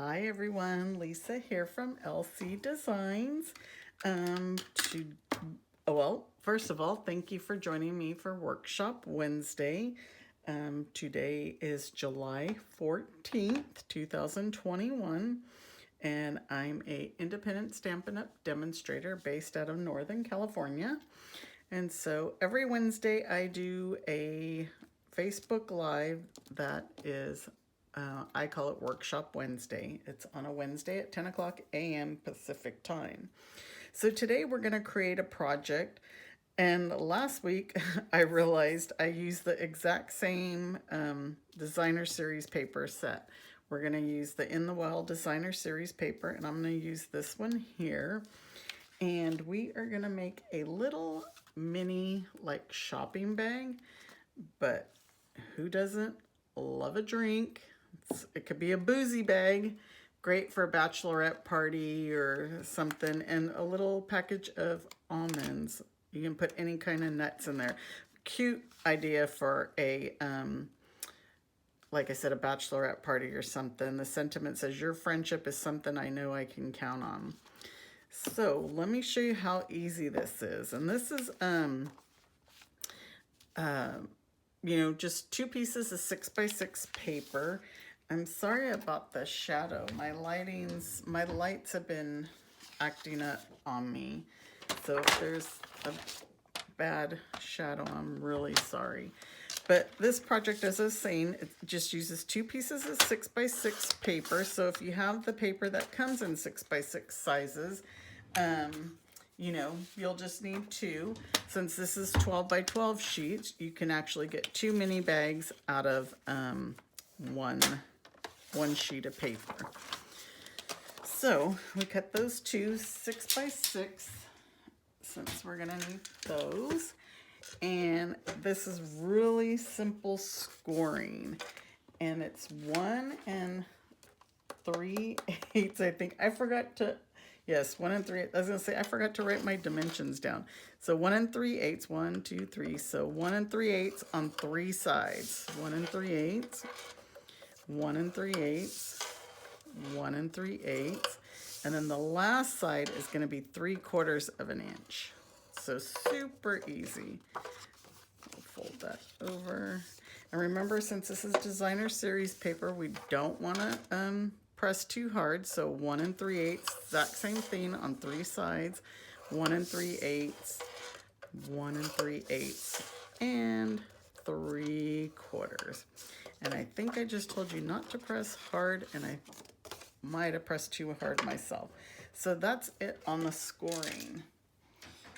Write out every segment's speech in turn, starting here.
Hi everyone, Lisa here from LC Designs. First of all, thank you for joining me for Workshop Wednesday. Today is July 14th, 2021, and I'm a independent Stampin' Up demonstrator based out of Northern California. And so every Wednesday I do a Facebook Live that is I call it Workshop Wednesday. It's on a Wednesday at 10 o'clock a.m. Pacific time. So today we're going to create a project. And last week I realized I used the exact same designer series paper set. We're going to use the In the Wild designer series paper, and I'm going to use this one here. And we are going to make a little mini like shopping bag, but who doesn't love a drink? It could be a boozy bag, great for a bachelorette party or something, and a little package of almonds. You can put any kind of nuts in there. Cute idea for a, like I said, a bachelorette party or something. The sentiment says, your friendship is something I know I can count on. So let me show you how easy this is. And this is, just 2 pieces of 6x6 paper. I'm sorry about the shadow. My lights have been acting up on me. So if there's a bad shadow, I'm really sorry. But this project, as I was saying, it just uses 2 pieces of 6x6 paper. So if you have the paper that comes in 6x6 sizes, you'll just need 2. Since this is 12 by 12 sheets, you can actually get 2 mini bags out of one sheet of paper. So we cut those 2 6x6 since we're gonna need those. And this is really simple scoring. And it's 1 3/8, I think. I forgot to, yes, 1 3/8. I was gonna say, I forgot to write my dimensions down. So 1 3/8, 1, 2, 3. So 1 3/8 on 3 sides. 1 3/8, 1 3/8, 1 3/8. And then the last side is gonna be 3/4 of an inch. So super easy. We'll fold that over. And remember, since this is designer series paper, we don't wanna press too hard. So 1 3/8, exact same thing on 3 sides. 1 3/8, 1 3/8, and 3/4. And I think I just told you not to press hard, and I might have pressed too hard myself. So that's it on the scoring.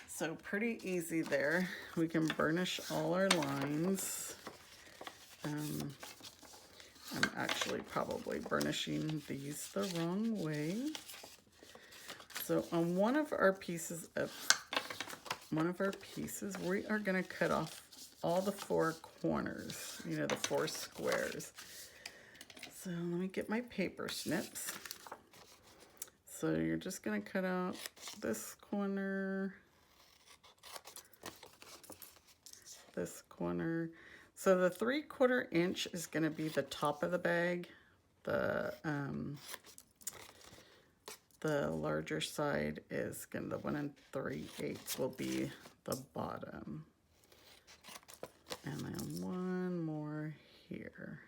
So pretty easy there. We can burnish all our lines. I'm actually probably burnishing these the wrong way. So on one of our pieces, we are going to cut off all the 4 corners, the 4 squares. So let me get my paper snips. So you're just going to cut out this corner, this corner. So the 3/4 inch is going to be the top of the bag. The larger side is going to, the 1 3/8 will be the bottom. And then 1 more here.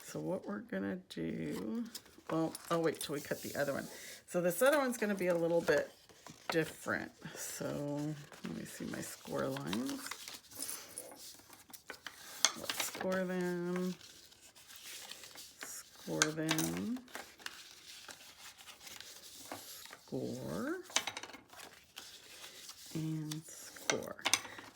So what we're gonna do, well, I'll wait till we cut the other one. So this other one's gonna be a little bit different. So let me see my score lines. Let's score them, score, and score.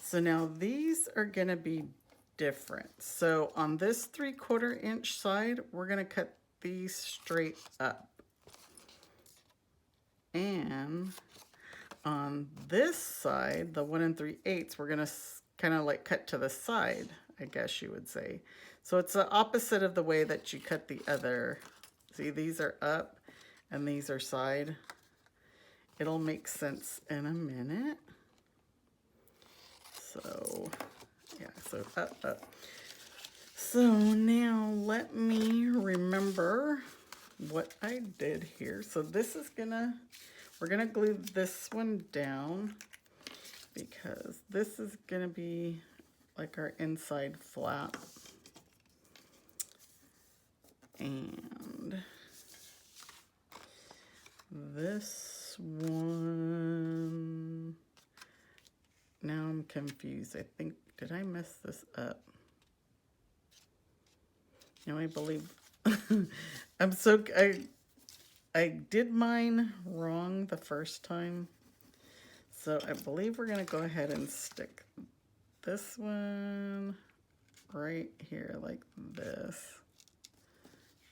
So now these are gonna be different. So on this 3/4 inch side, we're gonna cut these straight up. And on this side, the 1 3/8, we're gonna kind of like cut to the side, I guess you would say. So it's the opposite of the way that you cut the other. See, these are up and these are side. It'll make sense in a minute. So yeah, so up. So now let me remember what I did here. So this is we're gonna glue this one down because this is gonna be like our inside flap. And this one, now I'm confused. I think, did I mess this up? No, I believe, I did mine wrong the first time. So I believe we're gonna go ahead and stick this one right here like this.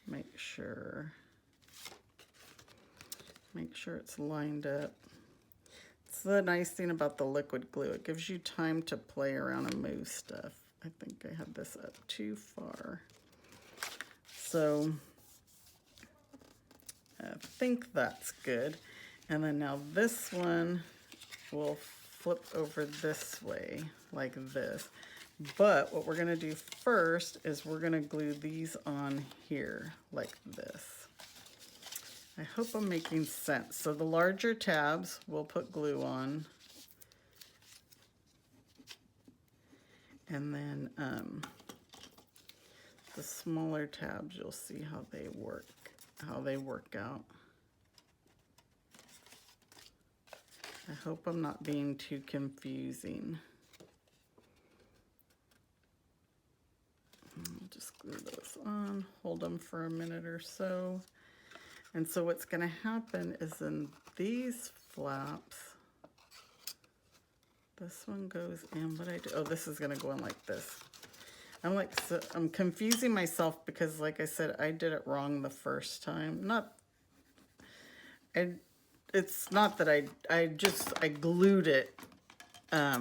Make sure it's lined up. It's the nice thing about the liquid glue. It gives you time to play around and move stuff. I think I had this up too far. So I think that's good. And then now this one will flip over this way like this. But what we're gonna do first is we're gonna glue these on here like this. I hope I'm making sense. So the larger tabs we'll put glue on. And then the smaller tabs, you'll see how they work out. I hope I'm not being too confusing. Just glue those on, hold them for a minute or so. And so what's gonna happen is in these flaps, this one goes in, what I do, oh, this is gonna go in like this. I'm confusing myself because like I said, I did it wrong the first time. It's not that I glued it, I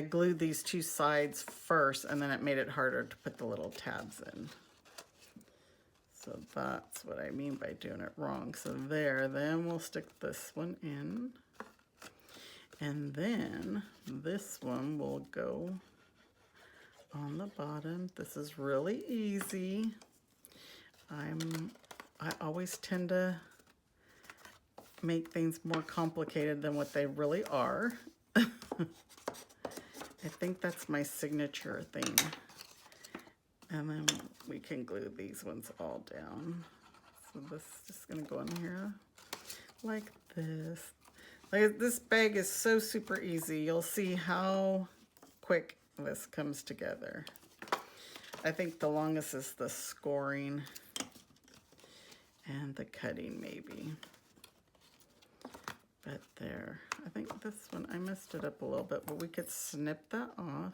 glued these two sides first and then it made it harder to put the little tabs in. So that's what I mean by doing it wrong. So there, then we'll stick this one in. And then this one will go on the bottom. This is really easy. I always tend to make things more complicated than what they really are. I think that's my signature thing. And then we can glue these ones all down. So this is just gonna go in here like this. Like, this bag is so super easy. You'll see how quick this comes together. I think the longest is the scoring and the cutting maybe. But there, I think this one, I messed it up a little bit, but we could snip that off.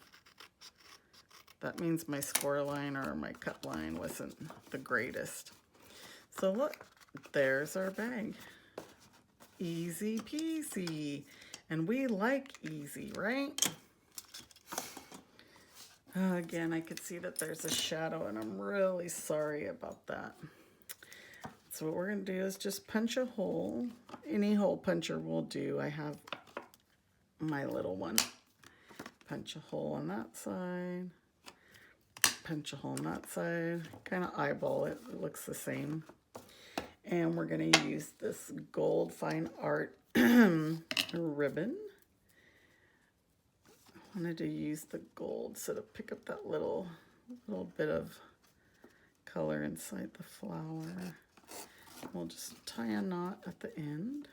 That means my score line or my cut line wasn't the greatest. So look, there's our bag. Easy peasy. And we like easy, right? Again, I could see that there's a shadow and I'm really sorry about that. So what we're gonna do is just punch a hole. Any hole puncher will do. I have my little one. Punch a hole on that side. Punch a hole on that side. Kind of eyeball it. It looks the same. And we're gonna use this gold fine art ribbon. I wanted to use the gold so to pick up that little bit of color inside the flower. We'll just tie a knot at the end.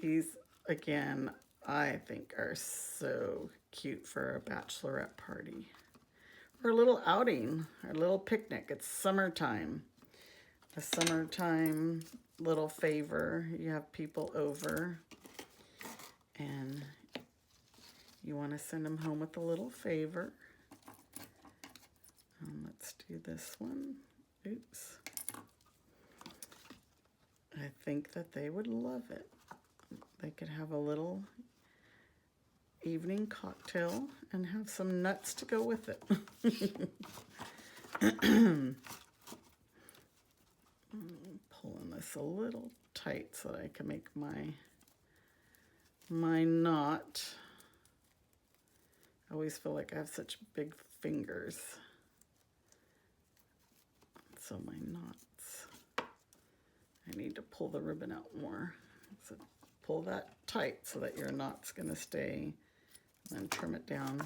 These, again, I think are so cute for a bachelorette party. Or a little outing, or a little picnic. It's summertime. A summertime little favor. You have people over and you want to send them home with a little favor. Let's do this one. Oops. I think that they would love it. They could have a little evening cocktail and have some nuts to go with it. Pulling this a little tight so that I can make my knot. I always feel like I have such big fingers. So my knots, I need to pull the ribbon out more. So pull that tight so that your knot's gonna stay, and then trim it down.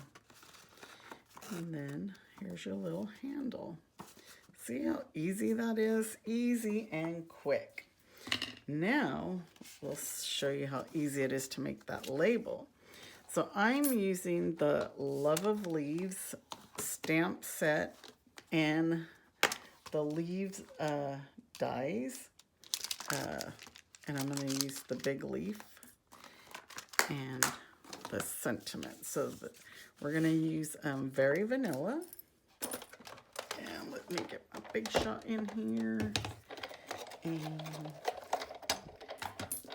And then here's your little handle. See how easy that is? Easy and quick. Now we'll show you how easy it is to make that label. So I'm using the Love of Leaves stamp set and the leaves dies, and I'm going to use the big leaf and the sentiment. So we're going to use Very Vanilla, and let me get my big shot in here, and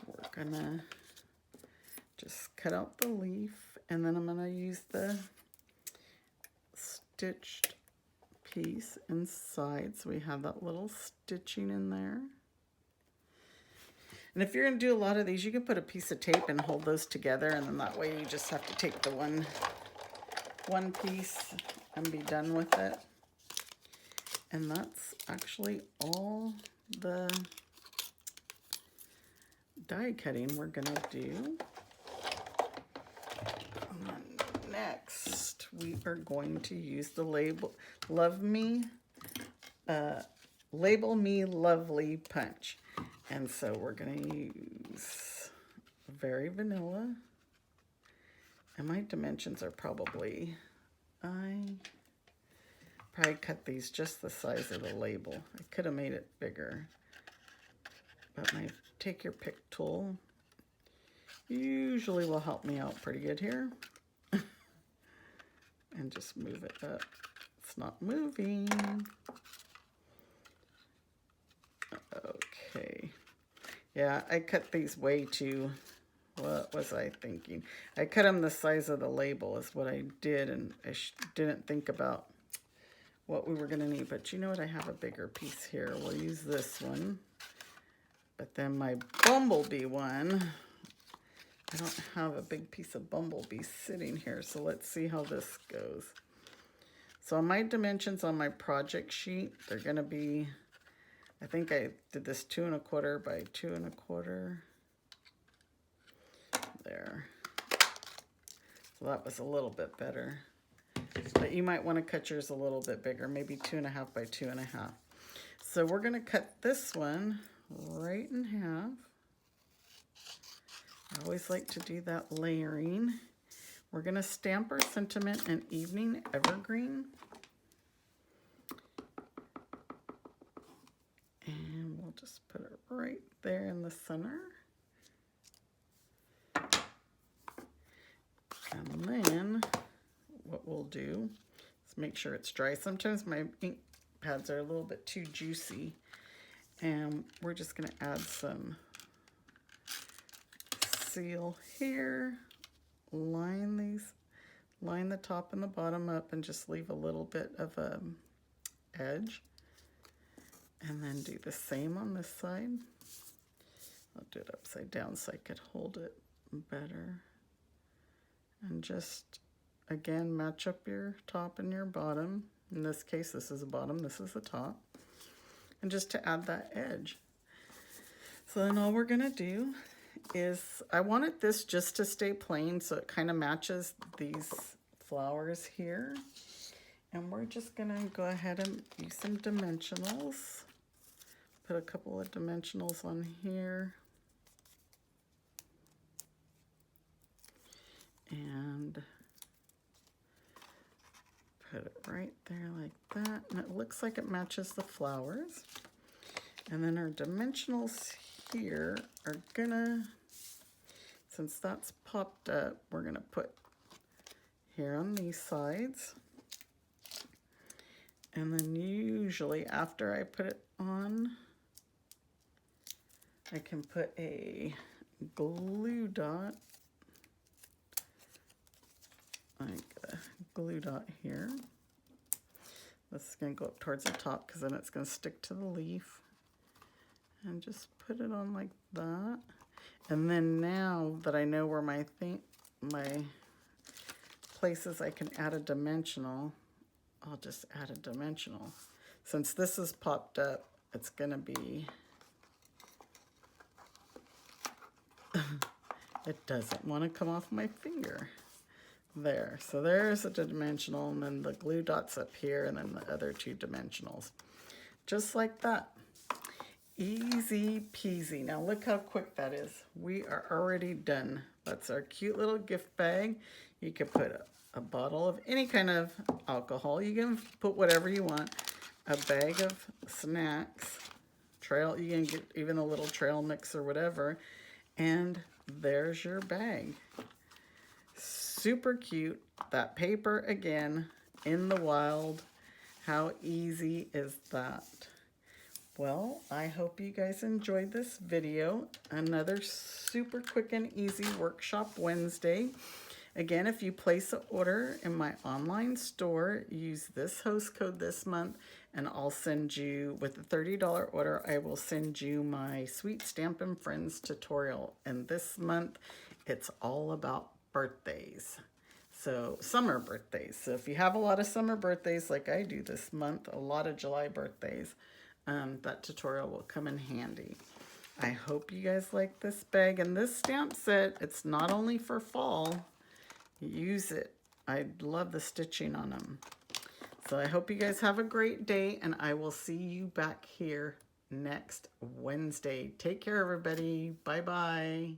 we're going to just cut out the leaf, and then I'm going to use the stitched piece inside, so we have that little stitching in there. And if you're going to do a lot of these, you can put a piece of tape and hold those together, and then that way you just have to take the one piece and be done with it. And that's actually all the die cutting we're going to do. Next, we are going to use the label, Label Me Lovely Punch. And so we're going to use Very Vanilla. And my dimensions are probably, I probably cut these just the size of the label. I could have made it bigger. But take your pick tool. Usually will help me out pretty good here. And just move it up. It's not moving. Okay. Yeah, I cut these way too. What was I thinking? I cut them the size of the label is what I did, and I didn't think about what we were going to need. But you know what? I have a bigger piece here. We'll use this one. But then my bumblebee one, I don't have a big piece of bumblebee sitting here, so let's see how this goes. So my dimensions on my project sheet, they're going to be, I think I did this 2 1/4 by 2 1/4. There. So that was a little bit better. But you might want to cut yours a little bit bigger, maybe 2 1/2 by 2 1/2. So we're going to cut this one right in half. I always like to do that layering. We're going to stamp our sentiment in Evening Evergreen. And we'll just put it right there in the center. And then what we'll do is make sure it's dry. Sometimes my ink pads are a little bit too juicy. And we're just going to add some seal here, line the top and the bottom up, and just leave a little bit of a edge, and then do the same on this side. I'll do it upside down so I could hold it better, and just again match up your top and your bottom. In this case, this is the bottom, this is the top, and just to add that edge. So then all we're going to do is, I wanted this just to stay plain so it kind of matches these flowers here. And we're just going to go ahead and use some dimensionals. Put a couple of dimensionals on here. And put it right there like that. And it looks like it matches the flowers. And then our dimensionals here are gonna, since that's popped up, we're gonna put here on these sides. And then usually after I put it on, I can put a glue dot, like a glue dot here. This is gonna go up towards the top because then it's gonna stick to the leaf. And just put it on like that. And then now that I know where my places I can add a dimensional, I'll just add a dimensional. Since this is popped up, it's gonna be, it doesn't want to come off my finger. There, so there's a dimensional, and then the glue dots up here, and then the other two dimensionals. Just like that. Easy peasy. Now look how quick that is. We are already done. That's our cute little gift bag. You could put a bottle of any kind of alcohol. You can put whatever you want. A bag of snacks. Trail, you can get even a little trail mix or whatever. And there's your bag. Super cute. That paper again in the wild. How easy is that? Well, I hope you guys enjoyed this video. Another super quick and easy Workshop Wednesday. Again, if you place an order in my online store, use this host code this month, and I'll send you, with a $30 order, I will send you my Sweet Stampin' Friends tutorial. And this month, it's all about birthdays. So summer birthdays. So if you have a lot of summer birthdays like I do this month, a lot of July birthdays, that tutorial will come in handy. I hope you guys like this bag and this stamp set. It's not only for fall. Use it. I love the stitching on them. So I hope you guys have a great day, and I will see you back here next Wednesday. Take care, everybody. Bye-bye.